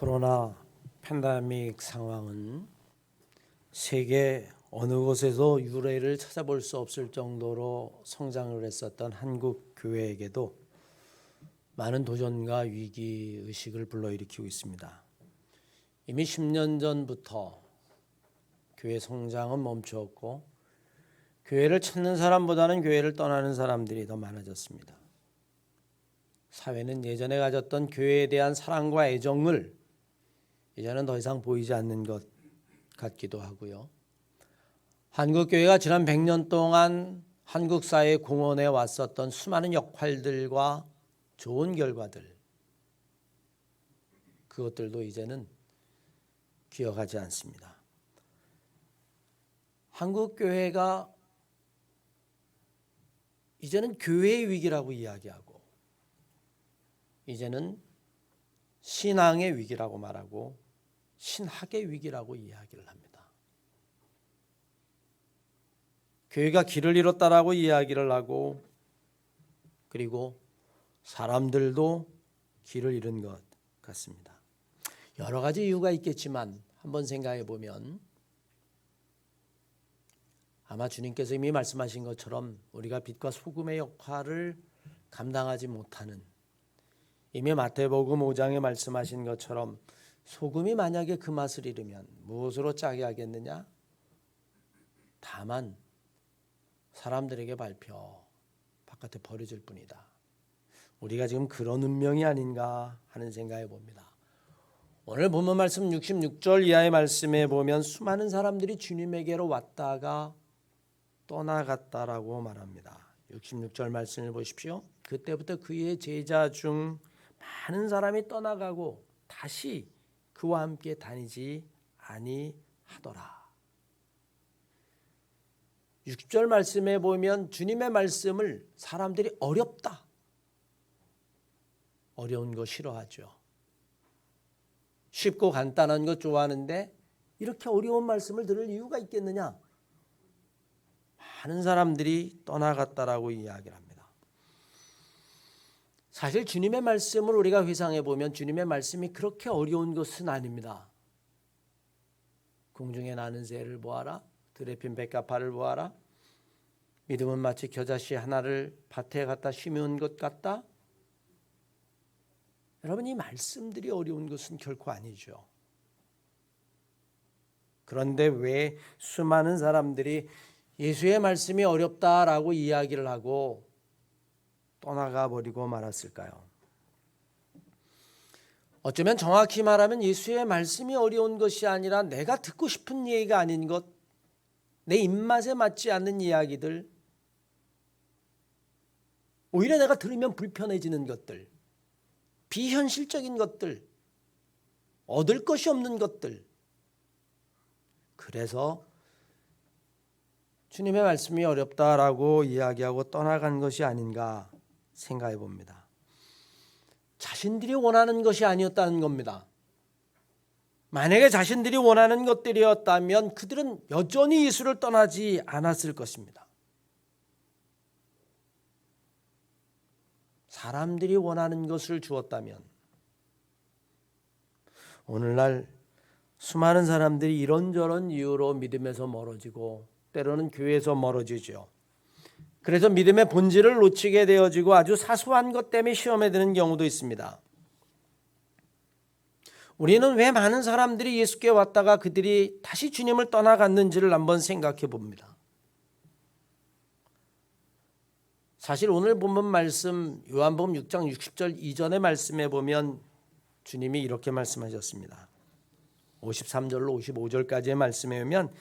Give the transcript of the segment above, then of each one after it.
코로나 팬데믹 상황은 세계 어느 곳에도 유례를 찾아볼 수 없을 정도로 성장을 했었던 한국 교회에게도 많은 도전과 위기 의식을 불러일으키고 있습니다. 이미 10년 전부터 교회 성장은 멈추었고 교회를 찾는 사람보다는 교회를 떠나는 사람들이 더 많아졌습니다. 사회는 예전에 가졌던 교회에 대한 사랑과 애정을 이제는 더 이상 보이지 않는 것 같기도 하고요. 한국교회가 지난 100년 동안 한국 사회에 공헌해 왔었던 수많은 역할들과 좋은 결과들, 그것들도 이제는 기억하지 않습니다. 한국교회가 이제는 교회의 위기라고 이야기하고 이제는 신앙의 위기라고 말하고 신학의 위기라고 이야기를 합니다. 교회가 길을 잃었다라고 이야기를 하고 그리고 사람들도 길을 잃은 것 같습니다. 여러 가지 이유가 있겠지만 한번 생각해 보면 아마 주님께서 이미 말씀하신 것처럼 우리가 빛과 소금의 역할을 감당하지 못하는, 이미 마태복음 5장에 말씀하신 것처럼 소금이 만약에 그 맛을 잃으면 무엇으로 짜게 하겠느냐? 다만 사람들에게 밟혀 바깥에 버려질 뿐이다. 우리가 지금 그런 운명이 아닌가 하는 생각해 봅니다. 오늘 본문 말씀 66절 이하의 말씀에 보면 수많은 사람들이 주님에게로 왔다가 떠나갔다라고 말합니다. 66절 말씀을 보십시오. 그때부터 그의 제자 중 많은 사람이 떠나가고 다시 그와 함께 다니지 아니하더라. 60절 말씀에 보면 주님의 말씀을 사람들이 어렵다, 어려운 거 싫어하죠. 쉽고 간단한 거 좋아하는데 이렇게 어려운 말씀을 들을 이유가 있겠느냐? 많은 사람들이 떠나갔다라고 이야기를 합니다. 사실 주님의 말씀을 우리가 회상해 보면 주님의 말씀이 그렇게 어려운 것은 아닙니다. 공중에 나는 새를 보아라, 들에 핀 백합화를 보아라, 믿음은 마치 겨자씨 하나를 밭에 갖다 심은 것 같다. 여러분, 이 말씀들이 어려운 것은 결코 아니죠. 그런데 왜 수많은 사람들이 예수의 말씀이 어렵다라고 이야기를 하고 떠나가 버리고 말았을까요? 어쩌면 정확히 말하면 예수의 말씀이 어려운 것이 아니라 내가 듣고 싶은 얘기가 아닌 것, 내 입맛에 맞지 않는 이야기들, 오히려 내가 들으면 불편해지는 것들, 비현실적인 것들, 얻을 것이 없는 것들, 그래서 주님의 말씀이 어렵다라고 이야기하고 떠나간 것이 아닌가 생각해 봅니다. 자신들이 원하는 것이 아니었다는 겁니다. 만약에 자신들이 원하는 것들이었다면 그들은 여전히 예수를 떠나지 않았을 것입니다. 사람들이 원하는 것을 주었다면 오늘날 수많은 사람들이 이런저런 이유로 믿음에서 멀어지고 때로는 교회에서 멀어지죠. 그래서 믿음의 본질을 놓치게 되어지고 아주 사소한 것 때문에 시험에 드는 경우도 있습니다. 우리는 왜 많은 사람들이 예수께 왔다가 그들이 다시 주님을 떠나갔는지를 한번 생각해 봅니다. 사실 오늘 본문 말씀 요한복음 6장 60절 이전의 말씀에 보면 주님이 이렇게 말씀하셨습니다. 53절로 55절까지의 말씀에 보면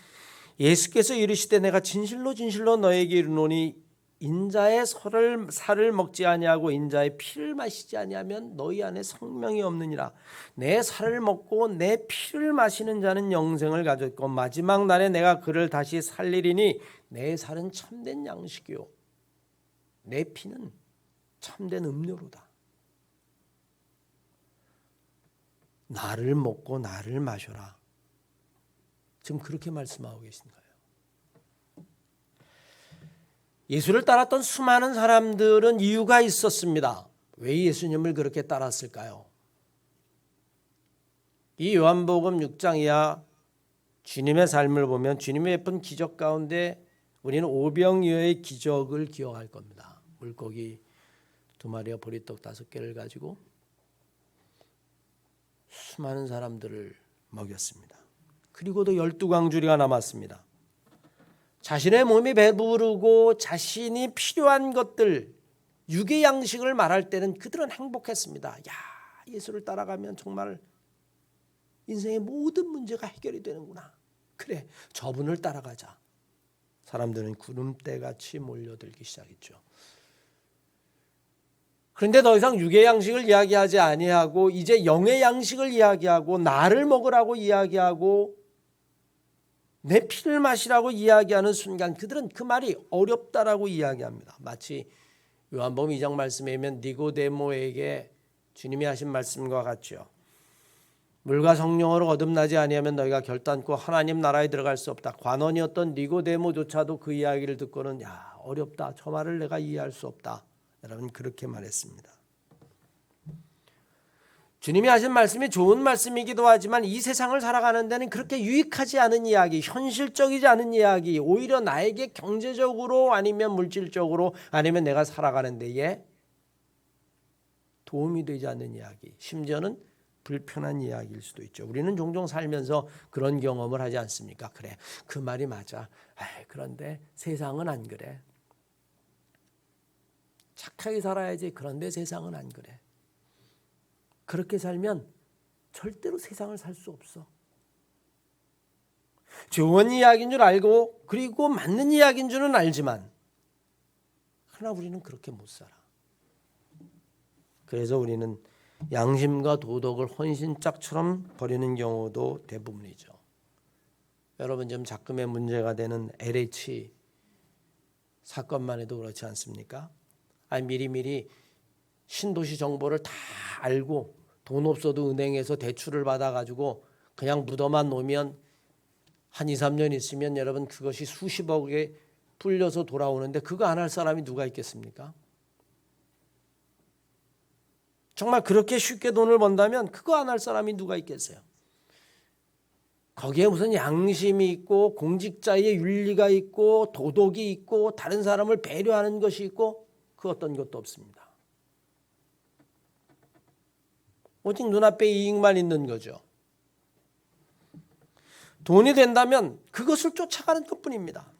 예수께서 이르시되 내가 진실로 진실로 너에게 이르노니 인자의 살을 먹지 아니하고 인자의 피를 마시지 아니하면 너희 안에 생명이 없느니라. 내 살을 먹고 내 피를 마시는 자는 영생을 가졌고 마지막 날에 내가 그를 다시 살리리니 내 살은 참된 양식이요 내 피는 참된 음료로다. 나를 먹고 나를 마셔라. 지금 그렇게 말씀하고 계신 거예요. 예수를 따랐던 수많은 사람들은 이유가 있었습니다. 왜 예수님을 그렇게 따랐을까요? 이 요한복음 6장 이하 주님의 삶을 보면 주님의 예쁜 기적 가운데 우리는 오병이어의 기적을 기억할 겁니다. 물고기 2마리와 보리떡 5개를 가지고 수많은 사람들을 먹였습니다. 그리고도 12광주리가 남았습니다. 자신의 몸이 배부르고 자신이 필요한 것들, 육의 양식을 말할 때는 그들은 행복했습니다. 야, 예수를 따라가면 정말 인생의 모든 문제가 해결이 되는구나. 그래, 저분을 따라가자. 사람들은 구름대같이 몰려들기 시작했죠. 그런데 더 이상 육의 양식을 이야기하지 아니하고 이제 영의 양식을 이야기하고 나를 먹으라고 이야기하고 내 피를 마시라고 이야기하는 순간 그들은 그 말이 어렵다라고 이야기합니다. 마치 요한복음 2장 말씀에 보면 니고데모에게 주님이 하신 말씀과 같죠. 물과 성령으로 거듭나지 아니하면 너희가 결단코 하나님 나라에 들어갈 수 없다. 관원이었던 니고데모조차도 그 이야기를 듣고는 야, 어렵다. 저 말을 내가 이해할 수 없다. 여러분 그렇게 말했습니다. 주님이 하신 말씀이 좋은 말씀이기도 하지만 이 세상을 살아가는 데는 그렇게 유익하지 않은 이야기, 현실적이지 않은 이야기, 오히려 나에게 경제적으로 아니면 물질적으로 아니면 내가 살아가는 데에 도움이 되지 않는 이야기, 심지어는 불편한 이야기일 수도 있죠. 우리는 종종 살면서 그런 경험을 하지 않습니까? 그래, 그 말이 맞아. 그런데 세상은 안 그래. 착하게 살아야지. 그런데 세상은 안 그래. 그렇게 살면 절대로 세상을 살 수 없어. 좋은 이야기인 줄 알고 그리고 맞는 이야기인 줄은 알지만 그러나 우리는 그렇게 못 살아. 그래서 우리는 양심과 도덕을 헌신짝처럼 버리는 경우도 대부분이죠. 여러분 지금 작금의 문제가 되는 LH 사건만 해도 그렇지 않습니까? 아니 미리미리 신도시 정보를 다 알고 돈 없어도 은행에서 대출을 받아가지고 그냥 묻어만 놓으면 한 2, 3년 있으면 여러분 그것이 수십억에 불려서 돌아오는데 그거 안 할 사람이 누가 있겠습니까? 정말 그렇게 쉽게 돈을 번다면 그거 안 할 사람이 누가 있겠어요? 거기에 무슨 양심이 있고 공직자의 윤리가 있고 도덕이 있고 다른 사람을 배려하는 것이 있고 그 어떤 것도 없습니다. 오직 눈앞에 이익만 있는 거죠. 돈이 된다면 그것을 쫓아가는 것뿐입니다.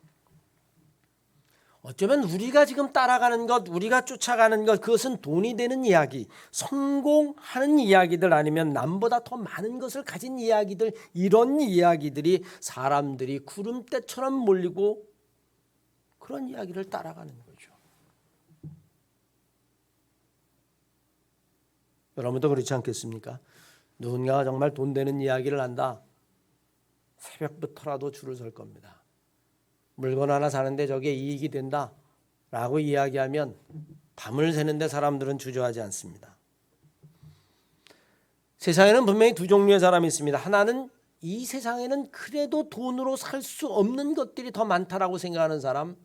어쩌면 우리가 지금 따라가는 것, 우리가 쫓아가는 것, 그것은 돈이 되는 이야기, 성공하는 이야기들 아니면 남보다 더 많은 것을 가진 이야기들, 이런 이야기들이 사람들이 구름대처럼 몰리고 그런 이야기를 따라가는 거죠. 여러분도 그렇지 않겠습니까? 누군가가 정말 돈 되는 이야기를 한다. 새벽부터라도 줄을 설 겁니다. 물건 하나 사는데 저게 이익이 된다 라고 이야기하면 밤을 새는데 사람들은 주저하지 않습니다. 세상에는 분명히 두 종류의 사람이 있습니다. 하나는 이 세상에는 그래도 돈으로 살 수 없는 것들이 더 많다라고 생각하는 사람,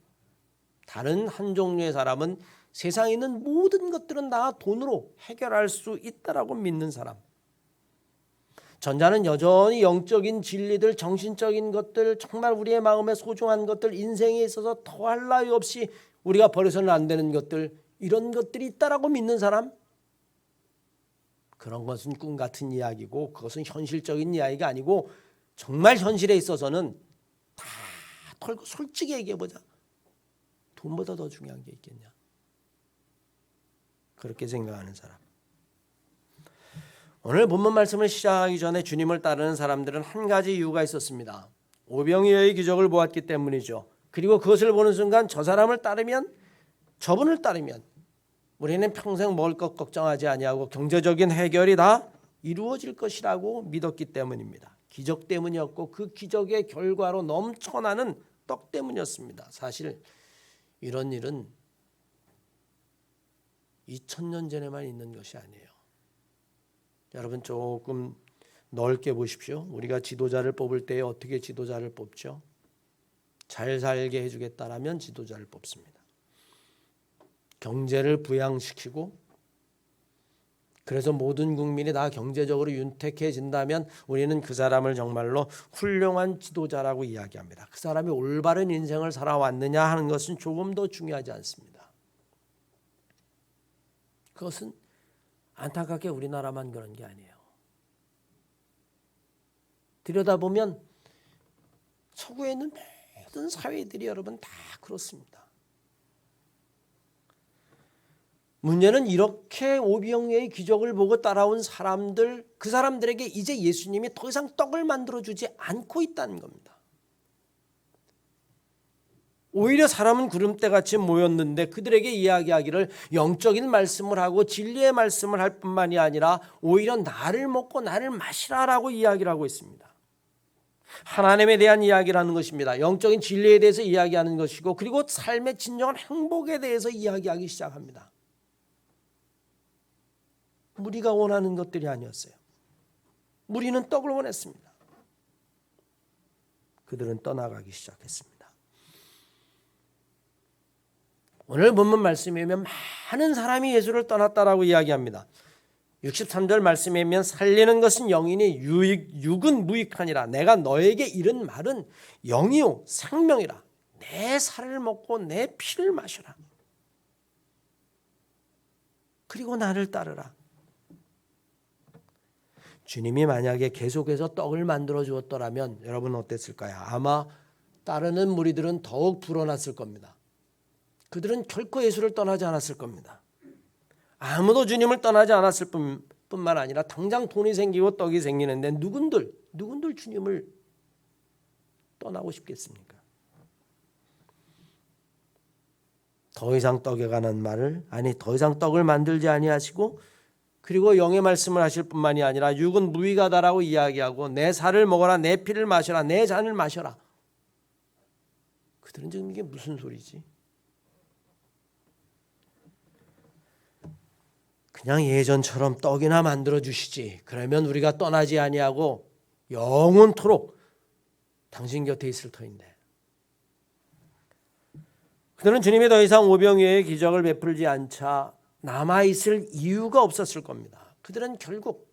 다른 한 종류의 사람은 세상에 있는 모든 것들은 다 돈으로 해결할 수 있다라고 믿는 사람. 전자는 여전히 영적인 진리들, 정신적인 것들, 정말 우리의 마음에 소중한 것들, 인생에 있어서 더할 나위 없이 우리가 버려서는 안 되는 것들, 이런 것들이 있다라고 믿는 사람. 그런 것은 꿈 같은 이야기고 그것은 현실적인 이야기가 아니고 정말 현실에 있어서는 다 털고 솔직히 얘기해보자. 돈보다 더 중요한 게 있겠냐. 그렇게 생각하는 사람. 오늘 본문 말씀을 시작하기 전에 주님을 따르는 사람들은 한 가지 이유가 있었습니다. 오병이어의 기적을 보았기 때문이죠. 그리고 그것을 보는 순간 저 사람을 따르면, 저분을 따르면 우리는 평생 먹을 것 걱정하지 아니하고 경제적인 해결이 다 이루어질 것이라고 믿었기 때문입니다. 기적 때문이었고 그 기적의 결과로 넘쳐나는 떡 때문이었습니다. 사실 이런 일은 2000년 전에만 있는 것이 아니에요. 여러분 조금 넓게 보십시오. 우리가 지도자를 뽑을 때 어떻게 지도자를 뽑죠? 잘 살게 해주겠다라면 지도자를 뽑습니다. 경제를 부양시키고 그래서 모든 국민이 다 경제적으로 윤택해진다면 우리는 그 사람을 정말로 훌륭한 지도자라고 이야기합니다. 그 사람이 올바른 인생을 살아왔느냐 하는 것은 조금 더 중요하지 않습니다. 그것은 안타깝게 우리나라만 그런 게 아니에요. 들여다보면 서구에 있는 모든 사회들이 여러분 다 그렇습니다. 문제는 이렇게 오병이어의 기적을 보고 따라온 사람들, 그 사람들에게 이제 예수님이 더 이상 떡을 만들어주지 않고 있다는 겁니다. 오히려 사람은 구름대같이 모였는데 그들에게 이야기하기를 영적인 말씀을 하고 진리의 말씀을 할 뿐만이 아니라 오히려 나를 먹고 나를 마시라라고 이야기를 하고 있습니다. 하나님에 대한 이야기를 하는 것입니다. 영적인 진리에 대해서 이야기하는 것이고 그리고 삶의 진정한 행복에 대해서 이야기하기 시작합니다. 무리가 원하는 것들이 아니었어요. 무리는 떡을 원했습니다. 그들은 떠나가기 시작했습니다. 오늘 본문 말씀에 보면 많은 사람이 예수를 떠났다라고 이야기합니다. 63절 말씀에 보면 살리는 것은 영이니 육은 무익하니라. 내가 너에게 이른 말은 영이요 생명이라. 내 살을 먹고 내 피를 마셔라. 그리고 나를 따르라. 주님이 만약에 계속해서 떡을 만들어 주었더라면 여러분 어땠을까요? 아마 따르는 무리들은 더욱 불어났을 겁니다. 그들은 결코 예수를 떠나지 않았을 겁니다. 아무도 주님을 떠나지 않았을 뿐만 아니라 당장 돈이 생기고 떡이 생기는데 누군들 주님을 떠나고 싶겠습니까? 더 이상 떡에 관한 말을 더 이상 떡을 만들지 아니하시고 그리고 영의 말씀을 하실 뿐만이 아니라 육은 무익하다라고 이야기하고 내 살을 먹어라 내 피를 마셔라 내 잔을 마셔라. 그들은 지금 이게 무슨 소리지? 그냥 예전처럼 떡이나 만들어 주시지. 그러면 우리가 떠나지 아니하고 영원토록 당신 곁에 있을 터인데. 그들은 주님이 더 이상 오병이어의 기적을 베풀지 않자 남아있을 이유가 없었을 겁니다. 그들은 결국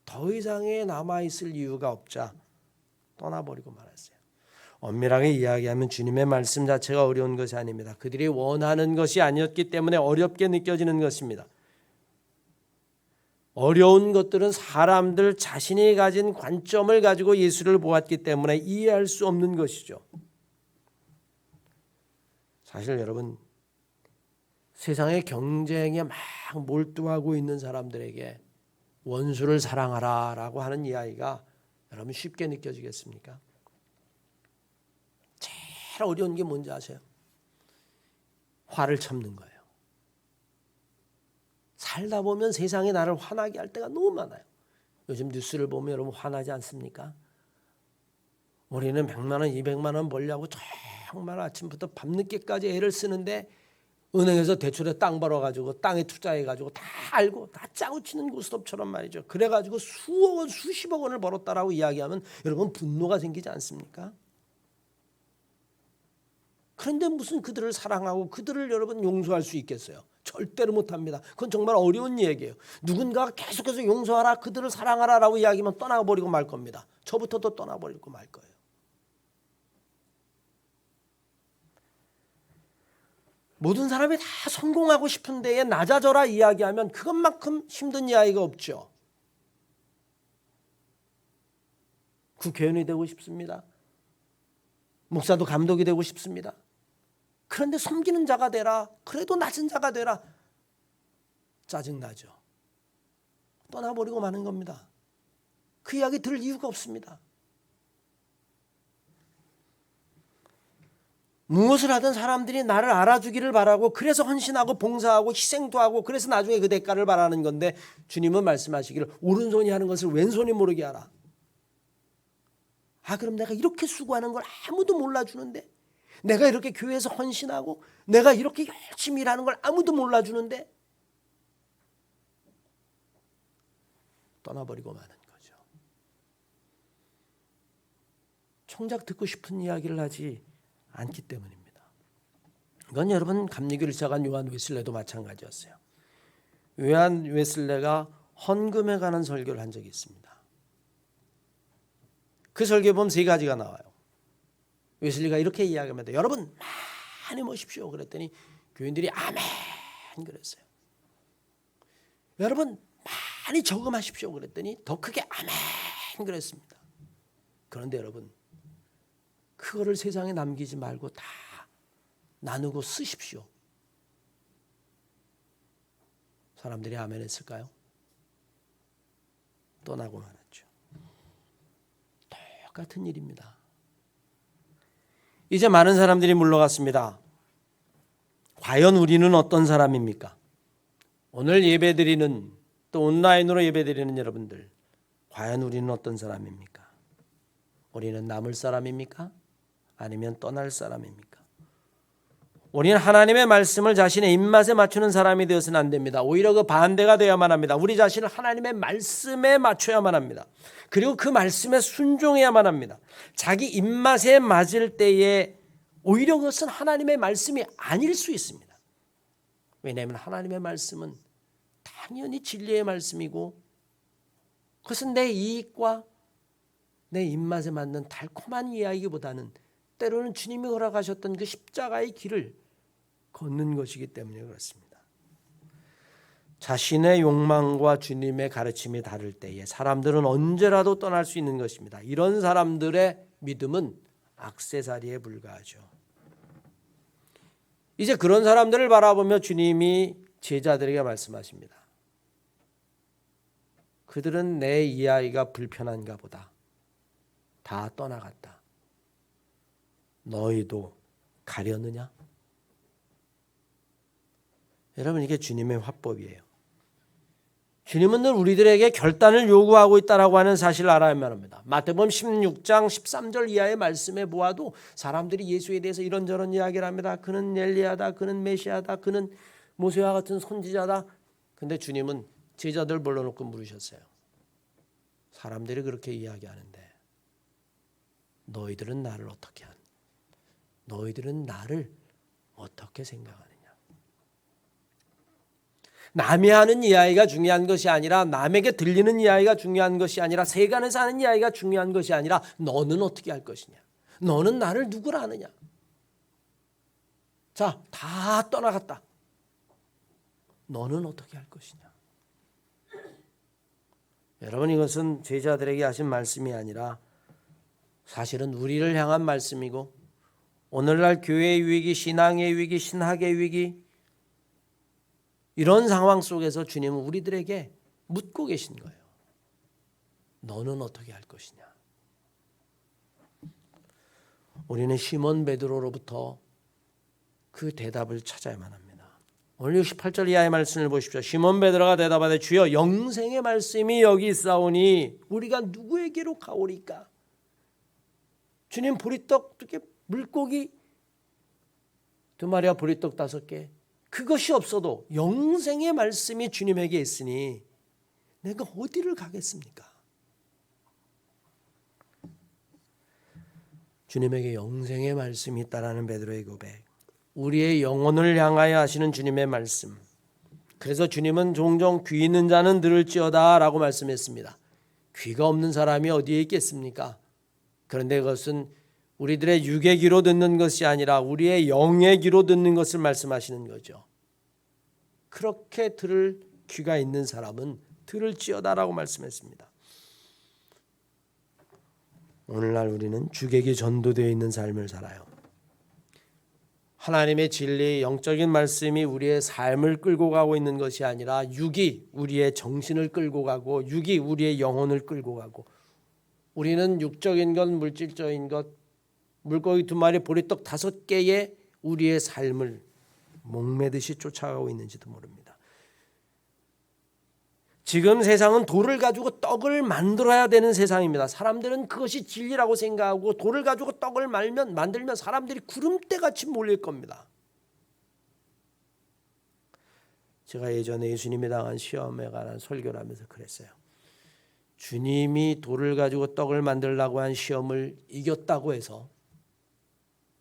더 이상의 남아있을 이유가 없자 떠나버리고 말았어요. 엄밀하게 이야기하면 주님의 말씀 자체가 어려운 것이 아닙니다. 그들이 원하는 것이 아니었기 때문에 어렵게 느껴지는 것입니다. 어려운 것들은 사람들 자신이 가진 관점을 가지고 예수를 보았기 때문에 이해할 수 없는 것이죠. 사실 여러분 세상의 경쟁에 막 몰두하고 있는 사람들에게 원수를 사랑하라라고 하는 이야기가 여러분 쉽게 느껴지겠습니까? 제일 어려운 게 뭔지 아세요? 화를 참는 거예요. 살다 보면 세상이 나를 화나게 할 때가 너무 많아요. 요즘 뉴스를 보면 여러분 화나지 않습니까? 우리는 100만 원, 200만 원 벌려고 정말 아침부터 밤늦게까지 애를 쓰는데 은행에서 대출에 땅 벌어가지고 땅에 투자해가지고 다 알고 다 짜고 치는 고스톱처럼 말이죠. 그래가지고 수억 원, 수십억 원을 벌었다라고 이야기하면 여러분 분노가 생기지 않습니까? 그런데 무슨 그들을 사랑하고 그들을 여러분 용서할 수 있겠어요? 절대로 못합니다. 그건 정말 어려운 얘기예요. 누군가가 계속해서 용서하라, 그들을 사랑하라라고 이야기하면 떠나버리고 말 겁니다. 저부터도 떠나버리고 말 거예요. 모든 사람이 다 성공하고 싶은 데에 낮아져라 이야기하면 그것만큼 힘든 이야기가 없죠. 국회의원이 되고 싶습니다. 목사도 감독이 되고 싶습니다. 그런데 섬기는 자가 되라. 그래도 낮은 자가 되라. 짜증나죠. 떠나버리고 마는 겁니다. 그 이야기 들을 이유가 없습니다. 무엇을 하든 사람들이 나를 알아주기를 바라고 그래서 헌신하고 봉사하고 희생도 하고 그래서 나중에 그 대가를 바라는 건데 주님은 말씀하시기를 오른손이 하는 것을 왼손이 모르게 하라. 그럼 내가 이렇게 수고하는 걸 아무도 몰라주는데 내가 이렇게 교회에서 헌신하고 내가 이렇게 열심히 일하는 걸 아무도 몰라주는데 떠나버리고 마는 거죠. 정작 듣고 싶은 이야기를 하지 않기 때문입니다. 이건 여러분 감리교를 시작한 요한 웨슬레도 마찬가지였어요. 요한 웨슬레가 헌금에 관한 설교를 한 적이 있습니다. 그 설교에 보면 세 가지가 나와요. 웨슬리가 이렇게 이야기합니다. 여러분 많이 모십시오. 그랬더니 교인들이 아멘 그랬어요. 여러분 많이 저금하십시오. 그랬더니 더 크게 아멘 그랬습니다. 그런데 여러분 그거를 세상에 남기지 말고 다 나누고 쓰십시오. 사람들이 아멘 했을까요? 떠나고 말았죠. 똑같은 일입니다. 이제 많은 사람들이 물러갔습니다. 과연 우리는 어떤 사람입니까? 오늘 예배드리는 또 온라인으로 예배드리는 여러분들, 과연 우리는 어떤 사람입니까? 우리는 남을 사람입니까? 아니면 떠날 사람입니까? 우리는 하나님의 말씀을 자신의 입맛에 맞추는 사람이 되어서는 안 됩니다. 오히려 그 반대가 되어야만 합니다. 우리 자신을 하나님의 말씀에 맞춰야만 합니다. 그리고 그 말씀에 순종해야만 합니다. 자기 입맛에 맞을 때에 오히려 그것은 하나님의 말씀이 아닐 수 있습니다. 왜냐하면 하나님의 말씀은 당연히 진리의 말씀이고 그것은 내 이익과 내 입맛에 맞는 달콤한 이야기보다는 때로는 주님이 허락하셨던 그 십자가의 길을 걷는 것이기 때문에 그렇습니다. 자신의 욕망과 주님의 가르침이 다를 때에 사람들은 언제라도 떠날 수 있는 것입니다. 이런 사람들의 믿음은 액세서리에 불과하죠. 이제 그런 사람들을 바라보며 주님이 제자들에게 말씀하십니다. 그들은 내 이야기가 불편한가 보다. 다 떠나갔다. 너희도 가려느냐? 여러분 이게 주님의 화법이에요. 주님은 늘 우리들에게 결단을 요구하고 있다고 하는 사실을 알아야만 합니다. 마태복음 16장 13절 이하의 말씀에 보아도 사람들이 예수에 대해서 이런저런 이야기를 합니다. 그는 엘리야다, 그는 메시아다, 그는 모세와 같은 선지자다. 근데 주님은 제자들 불러놓고 물으셨어요. 사람들이 그렇게 이야기하는데 너희들은 나를 어떻게 하느냐? 너희들은 나를 어떻게 생각하느냐? 남이 하는 이야기가 중요한 것이 아니라 남에게 들리는 이야기가 중요한 것이 아니라 세간에서 하는 이야기가 중요한 것이 아니라 너는 어떻게 할 것이냐? 너는 나를 누구라 하느냐? 자, 다 떠나갔다. 너는 어떻게 할 것이냐? 여러분 이것은 제자들에게 하신 말씀이 아니라 사실은 우리를 향한 말씀이고 오늘날 교회의 위기, 신앙의 위기, 신학의 위기 이런 상황 속에서 주님은 우리들에게 묻고 계신 거예요. 너는 어떻게 할 것이냐? 우리는 시몬 베드로로부터 그 대답을 찾아야만 합니다. 오늘 68절 이하의 말씀을 보십시오. 시몬 베드로가 대답하되 주여 영생의 말씀이 여기 있사오니 우리가 누구에게로 가오리까? 주님 보리떡 2개, 물고기 2마리와 보리떡 5개 그것이 없어도 영생의 말씀이 주님에게 있으니 내가 어디를 가겠습니까? 주님에게 영생의 말씀이 있다라는 베드로의 고백, 우리의 영혼을 향하여 하시는 주님의 말씀. 그래서 주님은 종종 귀 있는 자는 들을지어다 라고 말씀했습니다. 귀가 없는 사람이 어디에 있겠습니까? 그런데 그것은 우리들의 육의 귀로 듣는 것이 아니라 우리의 영의 귀로 듣는 것을 말씀하시는 거죠. 그렇게 들을 귀가 있는 사람은 들을지어다라고 말씀했습니다. 오늘날 우리는 주객이 전도되어 있는 삶을 살아요. 하나님의 진리, 영적인 말씀이 우리의 삶을 끌고 가고 있는 것이 아니라 육이 우리의 정신을 끌고 가고 육이 우리의 영혼을 끌고 가고 우리는 육적인 것, 물질적인 것, 물고기 2마리, 보리떡 5개에 우리의 삶을 목매듯이 쫓아가고 있는지도 모릅니다. 지금 세상은 돌을 가지고 떡을 만들어야 되는 세상입니다. 사람들은 그것이 진리라고 생각하고 돌을 가지고 떡을 만들면 사람들이 구름대같이 몰릴 겁니다. 제가 예전에 예수님이 당한 시험에 관한 설교를 하면서 그랬어요. 주님이 돌을 가지고 떡을 만들려고 한 시험을 이겼다고 해서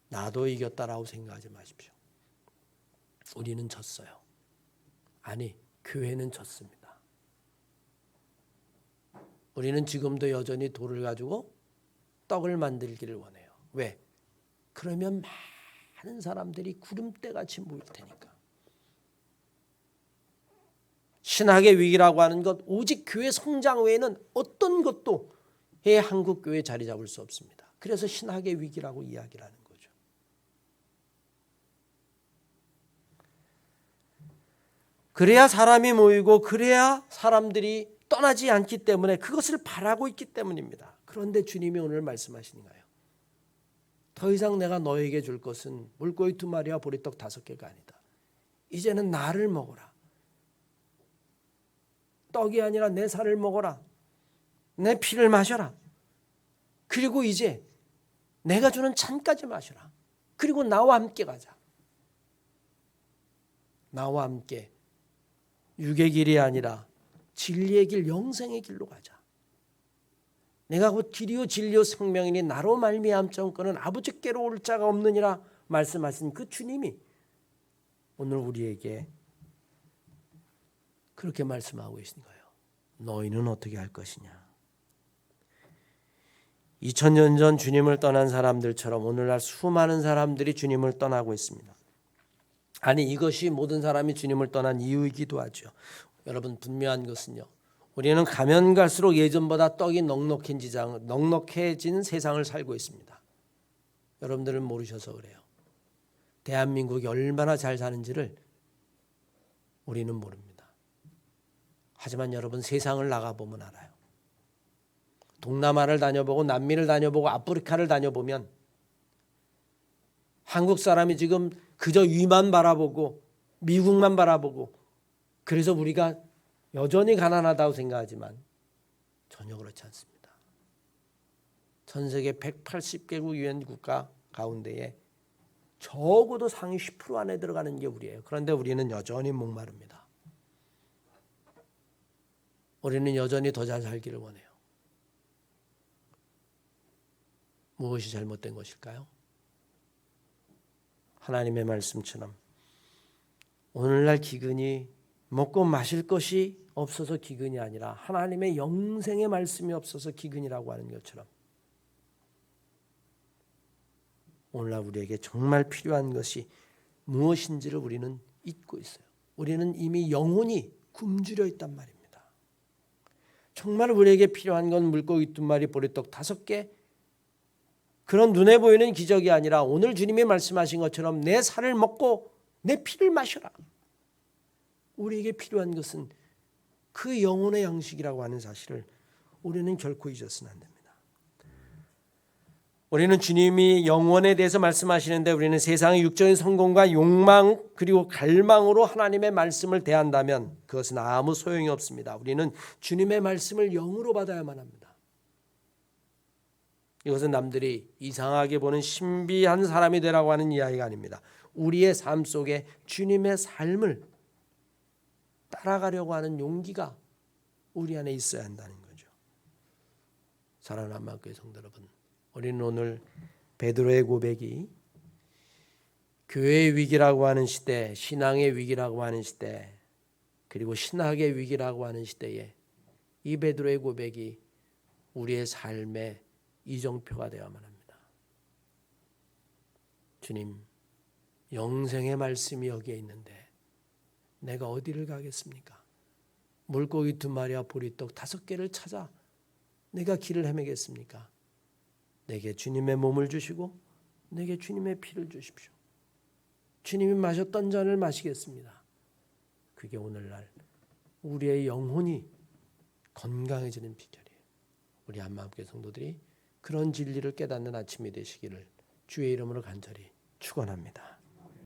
나도 이겼다라고 생각하지 마십시오. 우리는 졌어요. 아니, 교회는 졌습니다. 우리는 지금도 여전히 돌을 가지고 떡을 만들기를 원해요. 왜? 그러면 많은 사람들이 구름대같이 모일 테니까. 신학의 위기라고 하는 것, 오직 교회 성장 외에는 어떤 것도 한국 교회에 자리 잡을 수 없습니다. 그래서 신학의 위기라고 이야기를 하는 거죠. 그래야 사람이 모이고 그래야 사람들이 떠나지 않기 때문에 그것을 바라고 있기 때문입니다. 그런데 주님이 오늘 말씀하시는 거예요. 더 이상 내가 너에게 줄 것은 물고기 2마리와 보리떡 5개가 아니다. 이제는 나를 먹어라. 떡이 아니라 내 살을 먹어라. 내 피를 마셔라. 그리고 이제 내가 주는 잔까지 마셔라. 그리고 나와 함께 가자. 나와 함께 육의 길이 아니라 진리의 길, 영생의 길로 가자. 내가 곧 길이요 진리요 생명이니 나로 말미암 정권은 아버지께로 올 자가 없느니라 말씀하신 그 주님이 오늘 우리에게 그렇게 말씀하고 계신 거예요. 너희는 어떻게 할 것이냐. 2000년 전 주님을 떠난 사람들처럼 오늘날 수많은 사람들이 주님을 떠나고 있습니다. 아니, 이것이 모든 사람이 주님을 떠난 이유이기도 하죠. 여러분, 분명한 것은요, 우리는 가면 갈수록 예전보다 떡이 넉넉해진 세상을 살고 있습니다. 여러분들은 모르셔서 그래요. 대한민국이 얼마나 잘 사는지를 우리는 모릅니다. 하지만 여러분, 세상을 나가보면 알아요. 동남아를 다녀보고 남미를 다녀보고 아프리카를 다녀보면 한국 사람이 지금 그저 위만 바라보고 미국만 바라보고 그래서 우리가 여전히 가난하다고 생각하지만 전혀 그렇지 않습니다. 전 세계 180개국 유엔 국가 가운데에 적어도 상위 10% 안에 들어가는 게 우리예요. 그런데 우리는 여전히 목마릅니다. 우리는 여전히 더 잘 살기를 원해요. 무엇이 잘못된 것일까요? 하나님의 말씀처럼 오늘날 기근이 먹고 마실 것이 없어서 기근이 아니라 하나님의 영생의 말씀이 없어서 기근이라고 하는 것처럼 오늘날 우리에게 정말 필요한 것이 무엇인지를 우리는 잊고 있어요. 우리는 이미 영혼이 굶주려 있단 말입니다. 정말 우리에게 필요한 건 물고기 2마리, 보리떡 5개, 그런 눈에 보이는 기적이 아니라 오늘 주님이 말씀하신 것처럼 내 살을 먹고 내 피를 마셔라. 우리에게 필요한 것은 그 영혼의 양식이라고 하는 사실을 우리는 결코 잊어서는 안 됩니다. 우리는 주님이 영혼에 대해서 말씀하시는데 우리는 세상의 육적인 성공과 욕망 그리고 갈망으로 하나님의 말씀을 대한다면 그것은 아무 소용이 없습니다. 우리는 주님의 말씀을 영으로 받아야만 합니다. 이것은 남들이 이상하게 보는 신비한 사람이 되라고 하는 이야기가 아닙니다. 우리의 삶 속에 주님의 삶을 따라가려고 하는 용기가 우리 안에 있어야 한다는 거죠. 사랑하는 한마음교회 성도 여러분, 우리는 오늘 베드로의 고백이 교회의 위기라고 하는 시대, 신앙의 위기라고 하는 시대, 그리고 신학의 위기라고 하는 시대에 이 베드로의 고백이 우리의 삶의 이정표가 되어야만 합니다. 주님, 영생의 말씀이 여기에 있는데 내가 어디를 가겠습니까? 물고기 2마리와 보리떡 5개를 찾아 내가 길을 헤매겠습니까? 내게 주님의 몸을 주시고 내게 주님의 피를 주십시오. 주님이 마셨던 잔을 마시겠습니다. 그게 오늘날 우리의 영혼이 건강해지는 비결이에요. 우리 한마음교회 성도들이 그런 진리를 깨닫는 아침이 되시기를 주의 이름으로 간절히 축원합니다.